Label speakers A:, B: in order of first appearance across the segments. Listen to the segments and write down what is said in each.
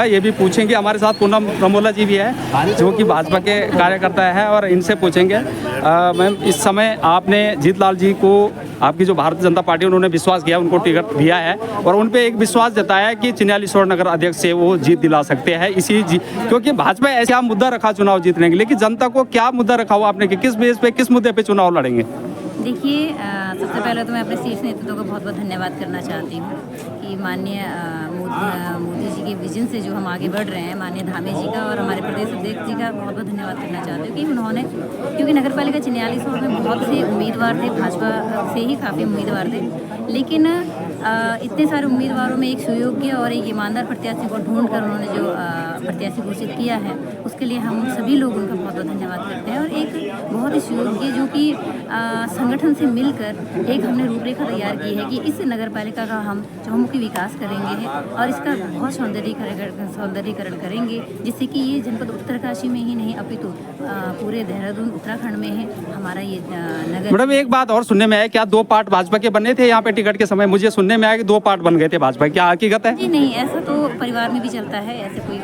A: का, ये भी पूछेंगे। हमारे साथ पूनम रमोला जी भी है जो कि भाजपा के कार्यकर्ता है और इनसे पूछेंगे। मैम, इस समय आपने जीतलाल जी को, आपकी जो भारतीय जनता पार्टी, उन्होंने विश्वास किया, उनको टिकट दिया है और उन पे एक विश्वास जताया है कि चिन्यालीसौड़ नगर अध्यक्ष से वो जीत दिला सकते हैं। क्योंकि भाजपा ऐसा मुद्दा रखा चुनाव जीतने के लिए कि जनता को क्या मुद्दा रखा हुआ आपने कि किस बेस पे, किस मुद्दे पे चुनाव लड़ेंगे?
B: देखिए, सबसे पहले तो मैं अपने शीर्ष नेतृत्व को बहुत बहुत धन्यवाद करना चाहती हूँ कि माननीय मोदी जी के विजन से जो हम आगे बढ़ रहे हैं, माननीय धामी जी का और हमारे प्रदेश अध्यक्ष जी का बहुत बहुत धन्यवाद करना चाहती हूँ कि उन्होंने, क्योंकि नगर पालिका चिन्यालीसौड़ में बहुत से उम्मीदवार थे, भाजपा से ही काफ़ी उम्मीदवार थे, लेकिन इतने सारे उम्मीदवारों में एक सुयोग्य और एक ईमानदार प्रत्याशी को ढूंढ कर उन्होंने जो प्रत्याशी घोषित किया है, उसके लिए हम सभी लोग उनका बहुत बहुत धन्यवाद करते हैं। और एक बहुत ही सुयोग्य, जो कि संगठन से मिलकर एक हमने रूपरेखा तैयार की है कि इस नगर पालिका का हम चहुमुखी विकास करेंगे और इसका बहुत सौंदर्यीकरण करेंगे, जिससे कि ये जनपद उत्तरकाशी में ही नहीं अपितु पूरे देहरादून उत्तराखंड में है हमारा ये नगर।
A: मैडम, एक बात और सुनने में आया, क्या 2 पार्ट भाजपा के बने थे यहाँ पे टिकट के समय? मुझे सुनने में आया कि 2 पार्ट बन गए थे भाजपा, क्या हकीकत है?
B: जी नहीं, ऐसा तो परिवार में भी चलता है, ऐसे कोई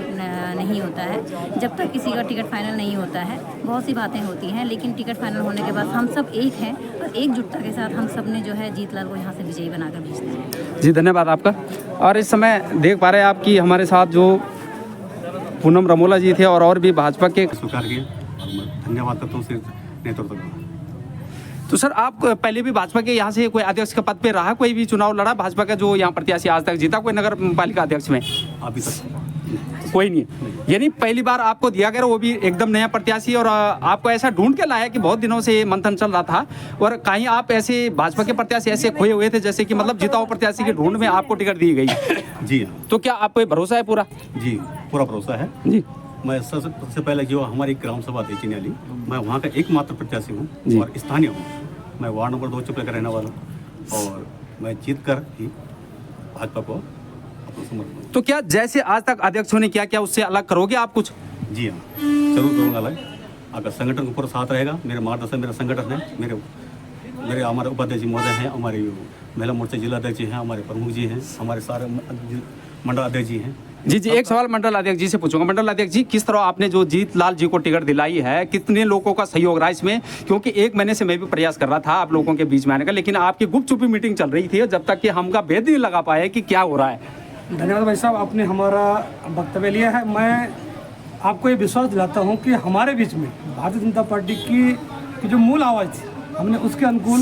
B: नहीं होता है। जब तक किसी का टिकट फाइनल नहीं होता है, बहुत सी बातें होती हैं, लेकिन टिकट फाइनल होने के बाद हम सब एक हैं और एकजुटता के साथ हम सब ने जो है जीतलाल को यहाँ से विजयी बनाकर भेज दिया।
A: जी, धन्यवाद आपका। और इस समय देख पा रहे हैं आप कि हमारे साथ जो पूनम रमोला जी थे और भी भाजपा के
C: स्वीकार किया, धन्यवाद करता हूँ नेतृत्व का।
A: तो सर, आप पहले भी भाजपा के यहाँ से कोई अध्यक्ष के पद पे रहा, कोई भी चुनाव लड़ा भाजपा का जो यहाँ प्रत्याशी आज तक जीता कोई नगर पालिका अध्यक्ष में?
C: अभी तक
A: कोई नहीं, यानी पहली बार आपको दिया गया, वो भी एकदम नया प्रत्याशी। और आपको ऐसा ढूंढ के लाया कि बहुत दिनों से मंथन चल रहा था और कहीं आप ऐसे भाजपा के प्रत्याशी ऐसे खोए हुए थे जैसे कि मतलब जीता हुआ प्रत्याशी की ढूंढ में आपको टिकट दी गई?
C: जी,
A: तो क्या आपको भरोसा है पूरा?
C: जी, पूरा भरोसा है जी। मैं सबसे पहले जो हमारी ग्राम सभा थी चिन्याली, मैं वहाँ का एकमात्र प्रत्याशी हूँ और स्थानीय हूँ। मैं वार्ड नंबर 2 चुपले का रहने वाला हूँ और मैं जीत कर ही भाजपा को अपना समर्थन।
A: तो क्या जैसे आज तक अध्यक्षों ने क्या उससे अलग करोगे आप कुछ?
C: जी हाँ, जरूर करूँगा अलग। अगर संगठन का पूरा साथ रहेगा, मेरे मार्गदर्शन, मेरा संगठन है, मेरे हमारे उपाध्यक्ष जी महोदय हैं, हमारे महिला मोर्चा जिला अध्यक्ष जी हैं, हमारे प्रमुख जी हैं, हमारे सारे मंडल अध्यक्ष जी हैं।
A: जी, एक सवाल मंडल अध्यक्ष जी से पूछूंगा। मंडल अध्यक्ष जी, किस तरह आपने जो जीतलाल जी को टिकट दिलाई है, कितने लोगों का सहयोग रहा इसमें? क्योंकि 1 महीने से मैं भी प्रयास कर रहा था आप लोगों के बीच में आने का, लेकिन आपकी गुपचुपी मीटिंग चल रही थी जब तक कि हमका भेद नहीं लगा पाए कि क्या हो रहा है।
D: धन्यवाद भाई साहब, आपने हमारा वक्तव्य लिया है। मैं आपको ये विश्वास दिलाता हूँ कि हमारे बीच में भारतीय जनता पार्टी की जो मूल आवाज़ थी, हमने उसके अनुकूल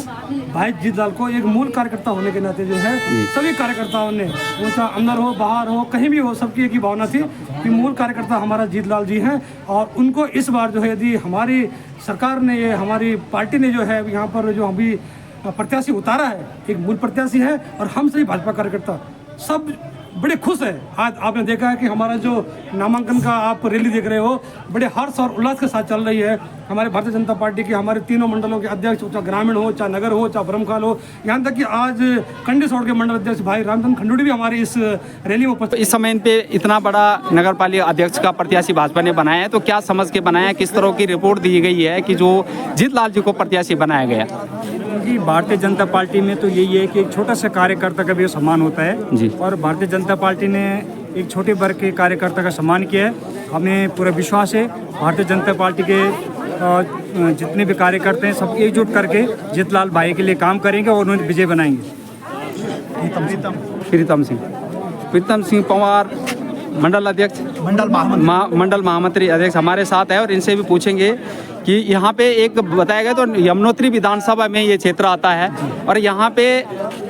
D: भाई जीतलाल को एक मूल कार्यकर्ता होने के नाते जो है सभी कार्यकर्ताओं ने, वो चाहे अंदर हो बाहर हो कहीं भी हो, सबकी एक ही भावना थी कि मूल कार्यकर्ता हमारा जीतलाल जी हैं। और उनको इस बार जो है यदि हमारी सरकार ने, ये हमारी पार्टी ने जो है यहाँ पर जो अभी प्रत्याशी उतारा है, एक मूल प्रत्याशी है और हम सभी भाजपा कार्यकर्ता सब बड़े खुश है। आज आपने देखा है कि हमारा जो नामांकन का आप रैली देख रहे हो, बड़े हर्ष और उल्लास के साथ चल रही है। हमारे भारतीय जनता पार्टी के हमारे तीनों मंडलों के अध्यक्ष, चाहे ग्रामीण हो, चाहे नगर हो, चाहे ब्रह्मकाल हो, यहाँ तक कि आज कंडीसौड़ के मंडल अध्यक्ष भाई रामचंद्र खंडूड़ी भी हमारी इस रैली में उपस्थित।
A: इस समय इन पे इतना बड़ा नगर पालिका अध्यक्ष का प्रत्याशी भाजपा ने बनाया है, तो क्या समझ के बनाया, किस तरह की रिपोर्ट दी गई है कि जो जीतलाल जी को प्रत्याशी बनाया गया?
E: जी, भारतीय जनता पार्टी में तो यही है कि एक छोटा सा कार्यकर्ता का भी सम्मान होता है
A: जी।
E: और भारतीय जनता पार्टी ने एक छोटे वर्ग के कार्यकर्ता का सम्मान किया है। हमें पूरा विश्वास है भारतीय जनता पार्टी के जितने भी कार्यकर्ता हैं सब एकजुट करके जीतलाल भाई के लिए काम करेंगे और उन्हें विजय बनाएंगे।
A: प्रीतम सिंह पंवार, मंडल अध्यक्ष, मंडल महामंत्री अध्यक्ष हमारे साथ है और इनसे भी पूछेंगे कि यहाँ पे एक बताया गया तो यमुनोत्री विधानसभा में ये क्षेत्र आता है और यहाँ पे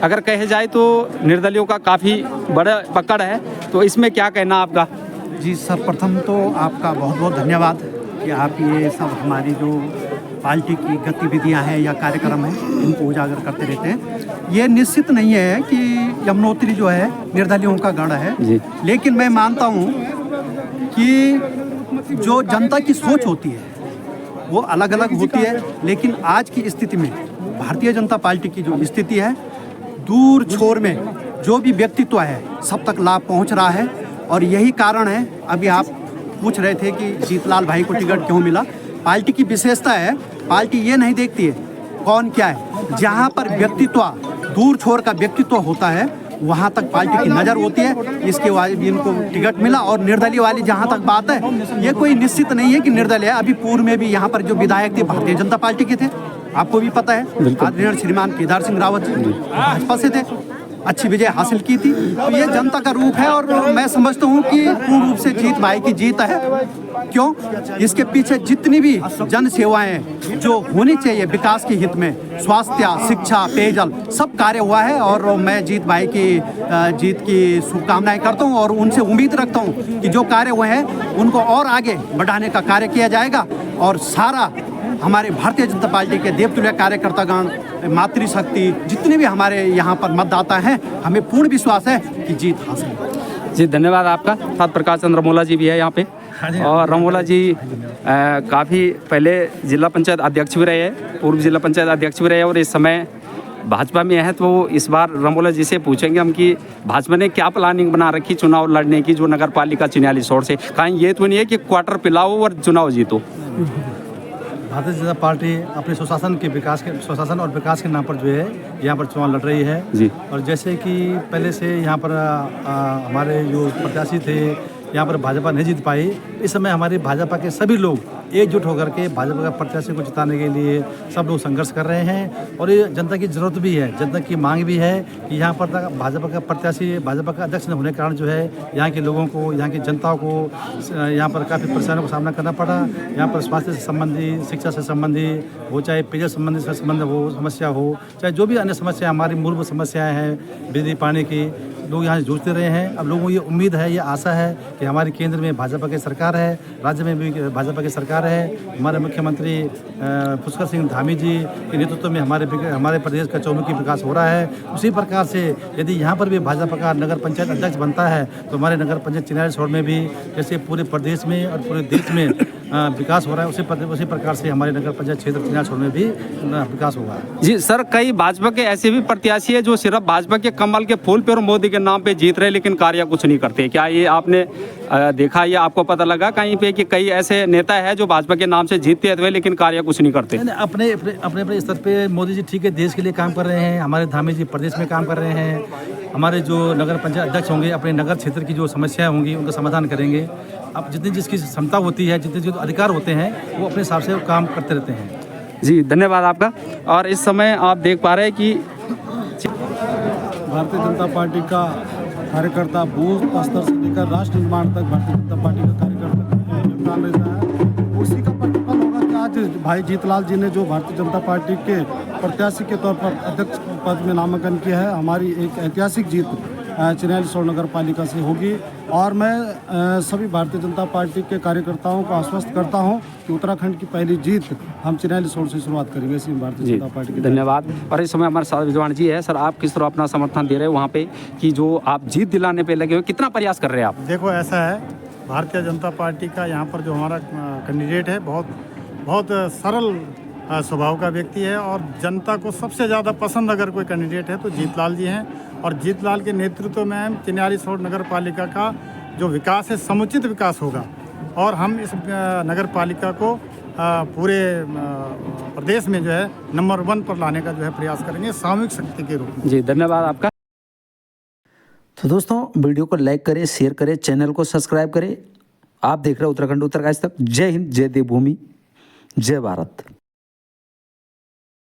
A: अगर कहे जाए तो निर्दलियों का काफ़ी बड़ा पकड़ है, तो इसमें क्या कहना आपका?
F: जी, सर्वप्रथम तो आपका बहुत बहुत धन्यवाद कि आप ये सब हमारी जो पार्टी की गतिविधियां हैं या कार्यक्रम हैं इनको उजागर करते रहते हैं। ये निश्चित नहीं है कि यमुनोत्री जो है निर्दलियों का गढ़ है जी। लेकिन मैं मानता हूँ कि जो जनता की सोच होती है वो अलग अलग होती है, लेकिन आज की स्थिति में भारतीय जनता पार्टी की जो स्थिति है, दूर छोर में जो भी व्यक्तित्व है सब तक लाभ पहुंच रहा है और यही कारण है। अभी आप पूछ रहे थे कि जीतलाल भाई को टिकट क्यों मिला। पार्टी की विशेषता है, पार्टी ये नहीं देखती है कौन क्या है, जहाँ पर व्यक्तित्व दूर छोर का व्यक्तित्व होता है वहाँ तक पार्टी की नज़र होती है। इसके बाद भी इनको टिकट मिला। और निर्दलीय वाली जहाँ तक बात है, ये कोई निश्चित नहीं है कि निर्दलीय है। अभी पूर्व में भी यहाँ पर जो विधायक थे भारतीय जनता पार्टी के थे, आपको भी पता है। आदरणीय श्रीमान केदार सिंह रावत जी भाजपा से थे, अच्छी विजय हासिल की थी। तो ये जनता का रूप है और मैं समझता हूँ कि पूर्ण रूप से जीत भाई की जीत है। क्यों? इसके पीछे जितनी भी जन सेवाएं जो होनी चाहिए विकास के हित में, स्वास्थ्य, शिक्षा, पेयजल, सब कार्य हुआ है। और मैं जीत भाई की जीत की शुभकामनाएं करता हूँ और उनसे उम्मीद रखता हूँ कि जो कार्य हुए हैं उनको और आगे बढ़ाने का कार्य किया जाएगा। और सारा हमारे भारतीय जनता पार्टी के देवतुल्य कार्यकर्तागण, मातृशक्ति, जितने भी हमारे यहाँ पर मतदाता हैं, हमें पूर्ण विश्वास है कि जीत हासिल होगी।
A: जी धन्यवाद आपका। साथ प्रकाश चंद्र रमोला जी भी है यहाँ पे। और रमोला जी काफ़ी पहले जिला पंचायत अध्यक्ष भी रहे हैं, पूर्व जिला पंचायत अध्यक्ष भी रहे हैं और इस समय भाजपा में है। तो इस बार रमोला जी से पूछेंगे हम कि भाजपा ने क्या प्लानिंग बना रखी चुनाव लड़ने की, जो नगर पालिका चिन्यालीसौड़ से। कहीं ये तो नहीं है कि क्वार्टर पिलाओ और चुनाव जीतो।
G: भारतीय जनता पार्टी अपने सुशासन और विकास के नाम पर जो है यहाँ पर चुनाव लड़ रही है
A: जी।
G: और जैसे कि पहले से यहाँ पर हमारे जो प्रत्याशी थे यहाँ पर भाजपा नहीं जीत पाई, इस समय हमारी भाजपा के सभी लोग एकजुट होकर के भाजपा का प्रत्याशी को जिताने के लिए सब लोग संघर्ष कर रहे हैं। और ये जनता की जरूरत भी है, जनता की मांग भी है कि यहाँ पर भाजपा का प्रत्याशी, भाजपा का अध्यक्ष होने के कारण जो है यहाँ के लोगों को, यहाँ की जनता को यहाँ पर काफ़ी परेशानियों का सामना करना पड़ा। यहाँ पर स्वास्थ्य से संबंधी, शिक्षा से संबंधी हो, चाहे पेयजल संबंध हो, समस्या हो, चाहे जो भी अन्य समस्या हमारी मूलभूत समस्याएँ हैं, बिजली पानी की, लोग यहाँ जूझते रहे हैं। अब लोगों को ये उम्मीद है, ये आशा है कि हमारे केंद्र में भाजपा की सरकार है, राज्य में भी भाजपा की सरकार है। हमारे मुख्यमंत्री पुष्कर सिंह धामी जी के नेतृत्व में हमारे प्रदेश का चौमुखी विकास हो रहा है। उसी प्रकार से यदि यहाँ पर भी भाजपा का नगर पंचायत अध्यक्ष बनता है तो हमारे नगर पंचायत चिन्यालीसौड़ में भी जैसे पूरे प्रदेश में और पूरे देश में विकास हो रहा है, उसी प्रकार से हमारे नगर पंचायत क्षेत्र चिन्यालीसौड़ में भी विकास होगा।
A: जी सर, कई भाजपा के ऐसे भी प्रत्याशी है जो सिर्फ भाजपा के कमल के फूल पे और मोदी के नाम पे जीत रहे लेकिन कार्य कुछ नहीं करते। क्या ये आपने देखा या आपको पता लगा कहीं पे कि कई ऐसे नेता है जो भाजपा के नाम से जीतते हुए लेकिन कार्य कुछ नहीं करते?
G: अपने स्तर पे मोदी जी ठीक है देश के लिए काम कर रहे हैं, हमारे धामी जी प्रदेश में काम कर रहे हैं। हमारे जो नगर पंचायत अध्यक्ष होंगे अपने नगर क्षेत्र की जो समस्याएं होंगी उनका समाधान करेंगे। अब जितनी जिसकी क्षमता होती है, जितने जो अधिकार होते हैं वो अपने हिसाब से काम करते रहते हैं।
A: जी धन्यवाद आपका। और इस समय आप देख पा रहे हैं कि
H: भारतीय जनता पार्टी का कार्यकर्ता बूथ स्तर से लेकर राष्ट्र निर्माण तक भारतीय जनता पार्टी का कार्यकर्ता का योगदान रहता है। उसी का प्रतिफल होगा कि आज भाई जीतलाल जी ने जो भारतीय जनता पार्टी के प्रत्याशी के तौर पर अध्यक्ष पद में नामांकन किया है, हमारी एक ऐतिहासिक जीत चिन्यालीसौड़ नगर पालिका से होगी। और मैं सभी भारतीय जनता पार्टी के कार्यकर्ताओं को आश्वस्त करता हूं कि उत्तराखंड की पहली जीत हम चिन्यालीसौड़ से शुरुआत करेंगे। इसी भारतीय जनता पार्टी के
A: धन्यवाद। और इस समय हमारे साथ विद्वान जी है। सर, आप किस तरह अपना समर्थन दे रहे हो वहाँ पे कि जो आप जीत दिलाने पे लगे हो, कितना प्रयास कर रहे हैं आप?
H: देखो ऐसा है, भारतीय जनता पार्टी का यहाँ पर जो हमारा कैंडिडेट है बहुत सरल स्वभाव का व्यक्ति है और जनता को सबसे ज़्यादा पसंद अगर कोई कैंडिडेट है तो जीतलाल जी हैं। और जीतलाल के नेतृत्व में चिन्यालीसौड़ नगर पालिका का जो विकास है समुचित विकास होगा और हम इस नगर पालिका को पूरे प्रदेश में जो है नंबर 1 पर लाने का जो है प्रयास करेंगे सामूहिक शक्ति के रूप में।
A: जी धन्यवाद आपका।
I: तो दोस्तों वीडियो को लाइक करें, शेयर करें, चैनल को सब्सक्राइब करें। आप देख रहे हैं उत्तराखंड उत्तरकाशी तक। जय हिंद, जय देवभूमि, जय भारत।